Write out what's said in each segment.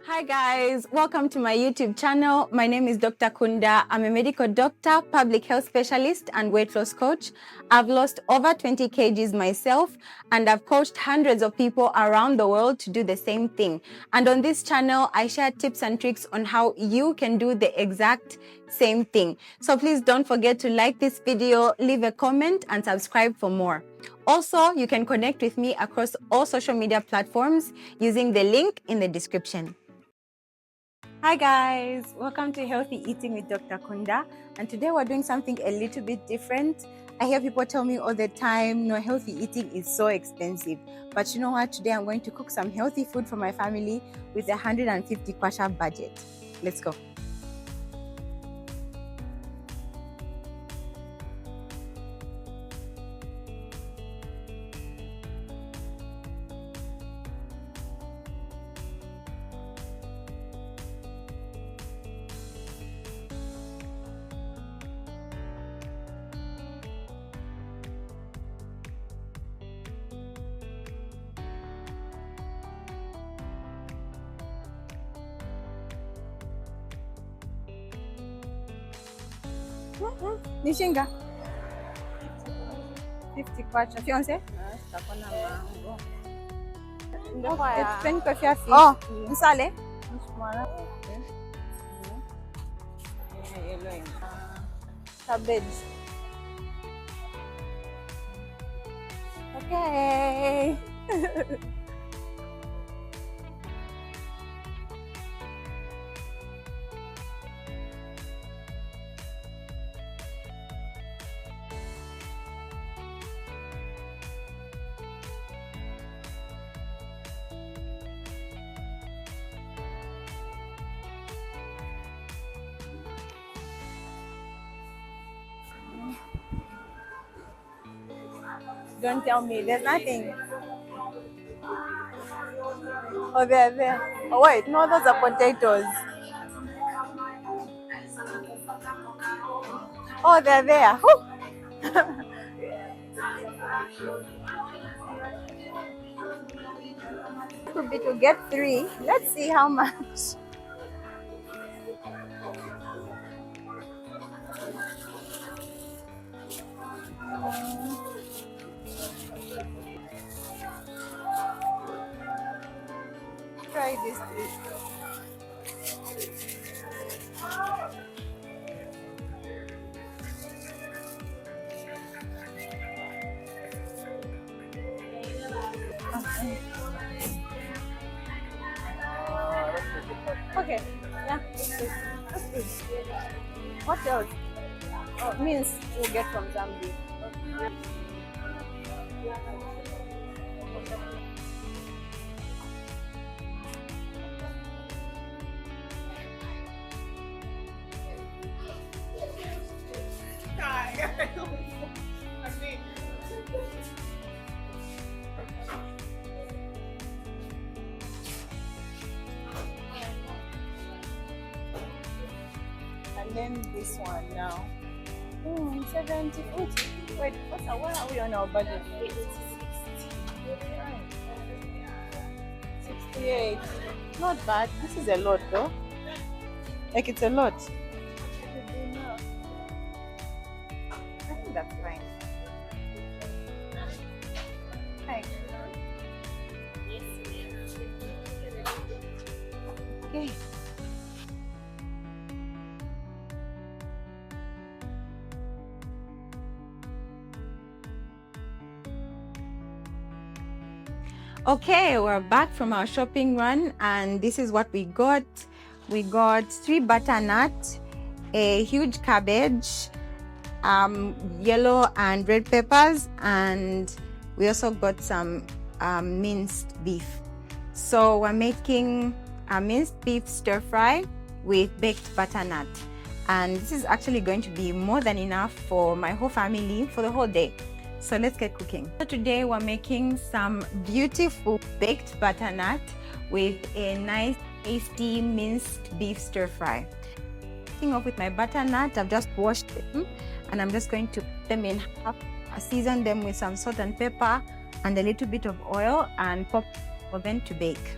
Hi guys, welcome to my YouTube channel. My name is Dr. Kunda. I'm a medical doctor, public health specialist, and weight loss coach. I've lost over 20 kgs myself, and I've coached hundreds of people around the world to do the same thing. And on this channel, I share tips and tricks on how you can do the exact same thing. So please don't forget to like this video, leave a comment, and subscribe for more. Also, you can connect with me across all social media platforms using the link in the description. Hi guys, welcome to Healthy Eating with Dr. Kunda, and today we're doing something a little bit different. I hear people tell me all the time, no, healthy eating is so expensive. But you know what? Today I'm going to cook some healthy food for my family with a 150 kwacha budget. Let's go. Nishinga 50 kwacha fiance. Oh, msale. Cabbage. Okay. Don't tell me, there's nothing. Oh, there. Oh, wait, no, those are potatoes. Oh, they're there. Could be to get 3. Let's see how much. Try this. Okay, yeah, that's good. What else? Oh, minced we'll get from Zambia. And then this one now. 70. Wait, where are we on our budget? 68. Not bad. This is a lot though. Like it's a lot. I think that's fine. Hi. Okay. Okay, we're back from our shopping run, and this is what we got. We got 3 butternut, a huge cabbage, yellow and red peppers, and we also got some minced beef. So we're making a minced beef stir fry with baked butternut, and this is actually going to be more than enough for my whole family for the whole day. So let's get cooking. So today we're making some beautiful baked butternut with a nice tasty minced beef stir fry. Starting off with my butternut, I've just washed them and I'm just going to put them in half. I season them with some salt and pepper and a little bit of oil and pop oven to bake.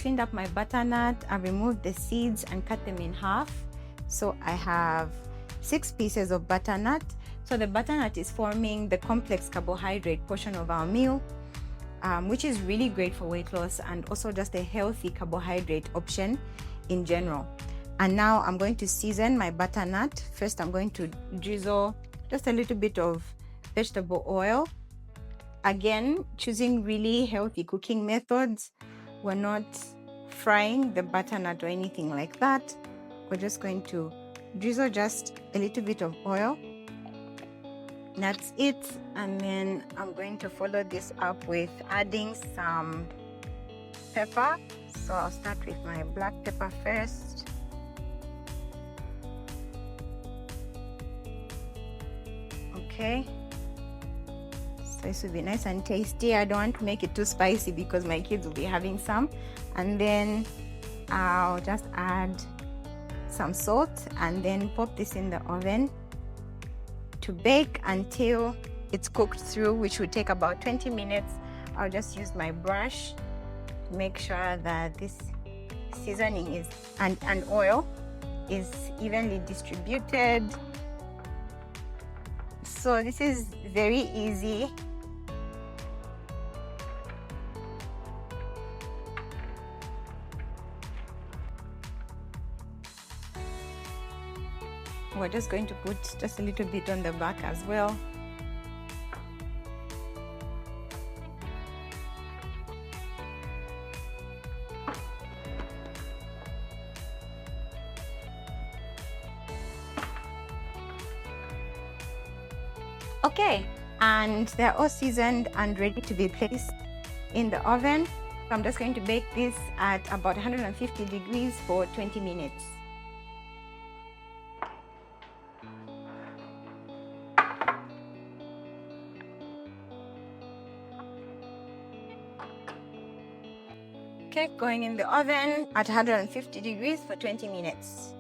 cleaned up my butternut. I removed the seeds and cut them in half. So I have 6 pieces of butternut. So the butternut is forming the complex carbohydrate portion of our meal, which is really great for weight loss and also just a healthy carbohydrate option in general. And now I'm going to season my butternut. First, I'm going to drizzle just a little bit of vegetable oil. Again, choosing really healthy cooking methods. We're not frying the butternut or anything like that. We're just going to drizzle just a little bit of oil. That's it. And then I'm going to follow this up with adding some pepper. So I'll start with my black pepper first. Okay. So this will be nice and tasty. I don't want to make it too spicy because my kids will be having some. And then I'll just add some salt and then pop this in the oven to bake until it's cooked through, which will take about 20 minutes. I'll just use my brush to make sure that this seasoning is and oil is evenly distributed. So this is very easy. We're just going to put just a little bit on the back as well. Okay, and they're all seasoned and ready to be placed in the oven. So I'm just going to bake this at about 150 degrees for 20 minutes. Okay, going in the oven at 150 degrees for 20 minutes.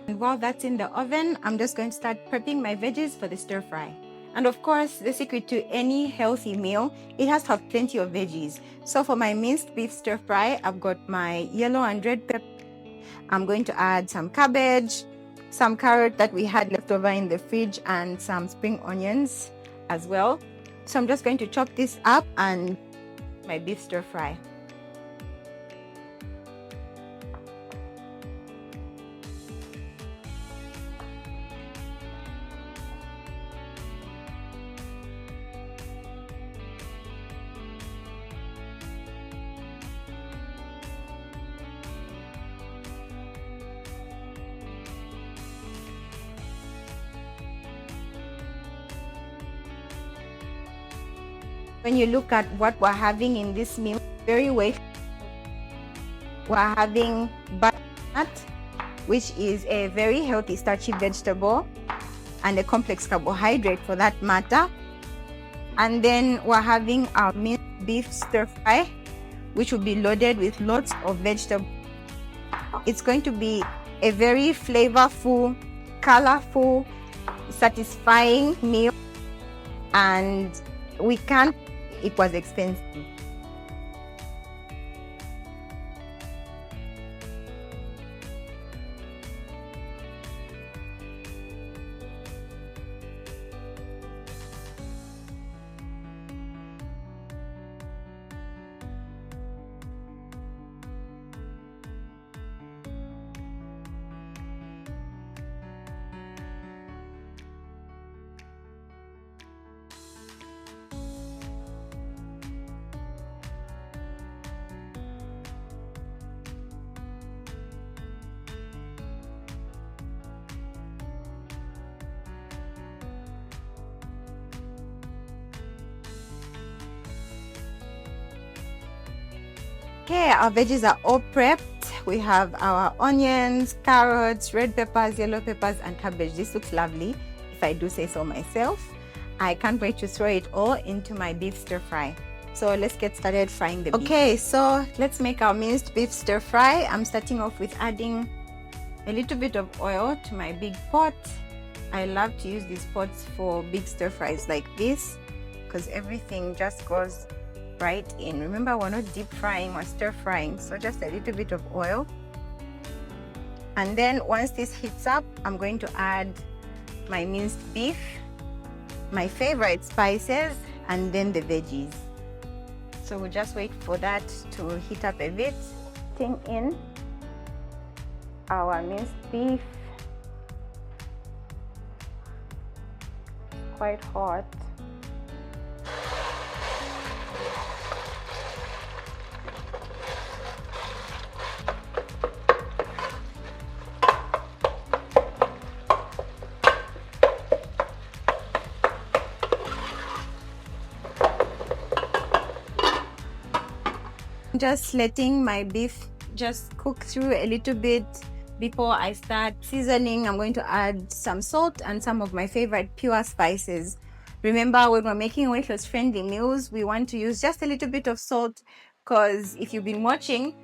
And while that's in the oven, I'm just going to start prepping my veggies for the stir fry. And of course, the secret to any healthy meal, it has to have plenty of veggies. So for my minced beef stir fry, I've got my yellow and red pepper. I'm going to add some cabbage, some carrot that we had left over in the fridge, and some spring onions as well. So I'm just going to chop this up and my beef stir fry. When you look at what we're having in this meal, very weighty. We're having butternut, which is a very healthy starchy vegetable and a complex carbohydrate for that matter. And then we're having our minced beef stir fry, which will be loaded with lots of vegetables. It's going to be a very flavorful, colorful, satisfying meal, and we can't. It was expensive. Okay, our veggies are all prepped. We have our onions, carrots, red peppers, yellow peppers, and cabbage. This looks lovely, if I do say so myself. I can't wait to throw it all into my beef stir fry. So let's get started frying the beef. Okay, so let's make our minced beef stir fry. I'm starting off with adding a little bit of oil to my big pot. I love to use these pots for big stir fries like this, because everything just goes right in. Remember, we're not deep frying, we're stir frying, so just a little bit of oil. And then once this heats up, I'm going to add my minced beef, my favorite spices, and then the veggies. So we'll just wait for that to heat up a bit. Putting in our minced beef. Quite hot. Just letting my beef just cook through a little bit before I start seasoning. I'm going to add some salt and some of my favorite pure spices. Remember, when we're making weight loss friendly meals, we want to use just a little bit of salt, because if you've been watching,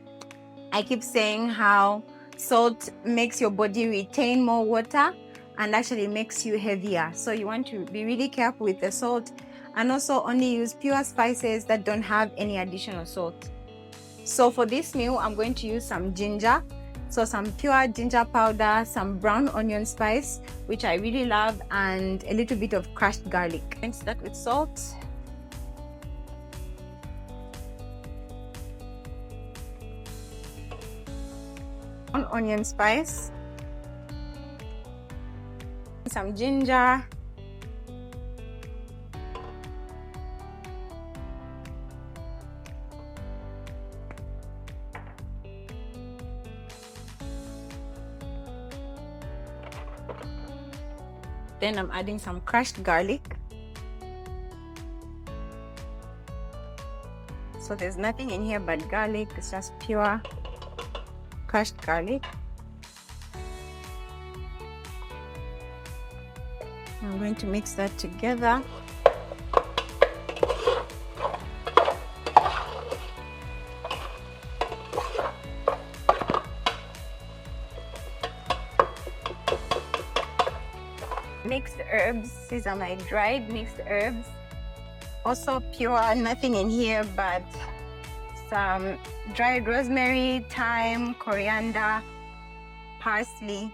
I keep saying how salt makes your body retain more water and actually makes you heavier. So you want to be really careful with the salt, and also only use pure spices that don't have any additional salt. So for this meal, I'm going to use some ginger. So some pure ginger powder, some brown onion spice, which I really love, and a little bit of crushed garlic. And start with salt. Brown onion spice. Some ginger. Then I'm adding some crushed garlic. So there's nothing in here but garlic, it's just pure crushed garlic. I'm going to mix that together. Mixed herbs, these are my dried mixed herbs. Also pure, nothing in here but some dried rosemary, thyme, coriander, parsley.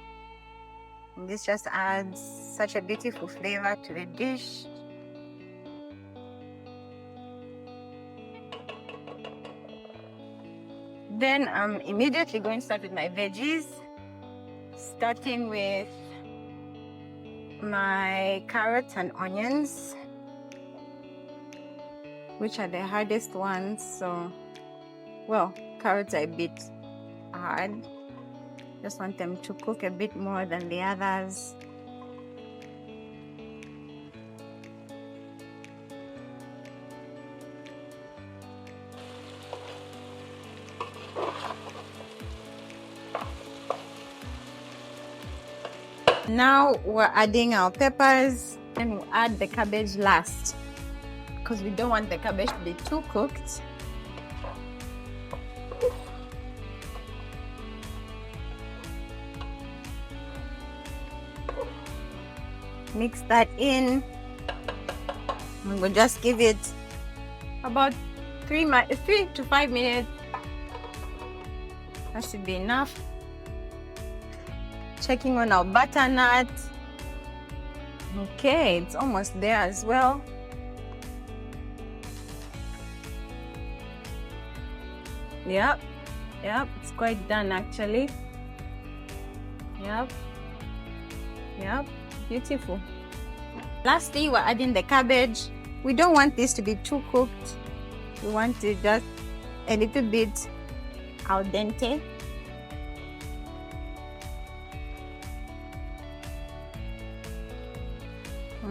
And this just adds such a beautiful flavor to the dish. Then I'm immediately going to start with my veggies, starting with my carrots and onions, which are the hardest ones. So, well, carrots are a bit hard. Just want them to cook a bit more than the others. Now we're adding our peppers, and we'll add the cabbage last because we don't want the cabbage to be too cooked. Mix that in, and we'll just give it about 3 to 5 minutes. That should be enough. Checking on our butternut. Okay, it's almost there as well. Yep, it's quite done actually. Yep, beautiful. Lastly, we're adding the cabbage. We don't want this to be too cooked. We want it just a little bit al dente.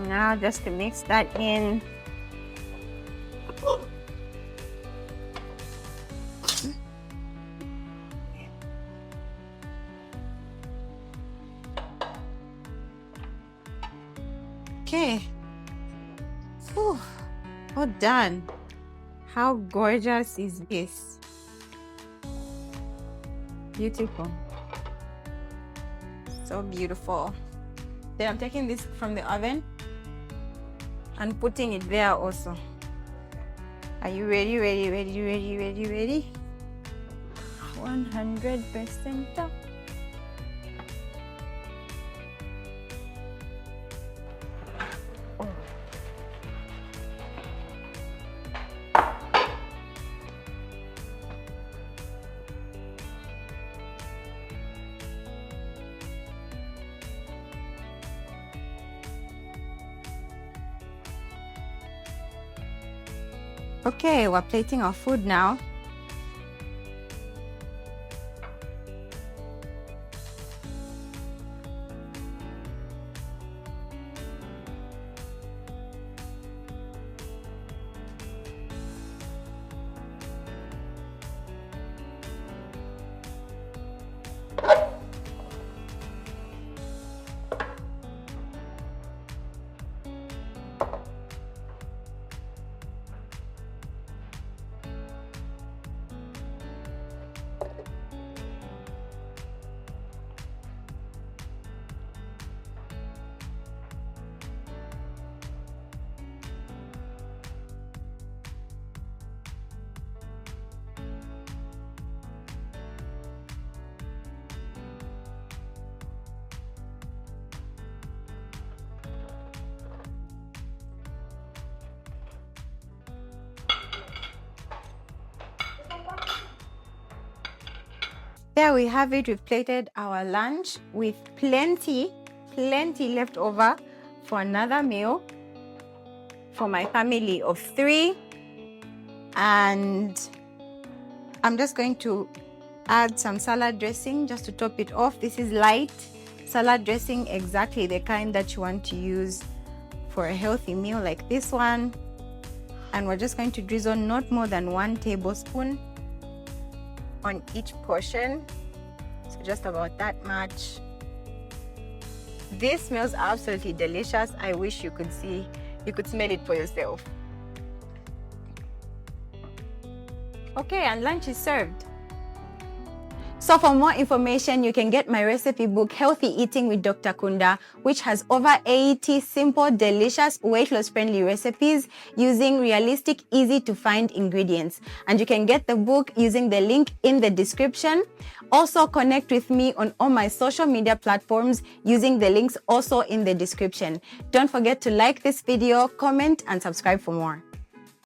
Now just to mix that in. Okay. Whew. All done. How gorgeous is this? Beautiful. So beautiful. Then I'm taking this from the oven. and putting it there also. Are you ready? 100% up. Okay, we're plating our food now. There we have it. We've plated our lunch with plenty left over for another meal for my family of 3. And I'm just going to add some salad dressing just to top it off. This is light salad dressing, exactly the kind that you want to use for a healthy meal like this one. And we're just going to drizzle not more than 1 tablespoon on each portion, so just about that much. This smells absolutely delicious. I wish you could smell it for yourself. Okay, and lunch is served. So for more information, you can get my recipe book, Healthy Eating with Dr. Kunda, which has over 80 simple, delicious, weight loss friendly recipes using realistic, easy to find ingredients. And you can get the book using the link in the description. Also connect with me on all my social media platforms using the links also in the description. Don't forget to like this video, comment, and subscribe for more.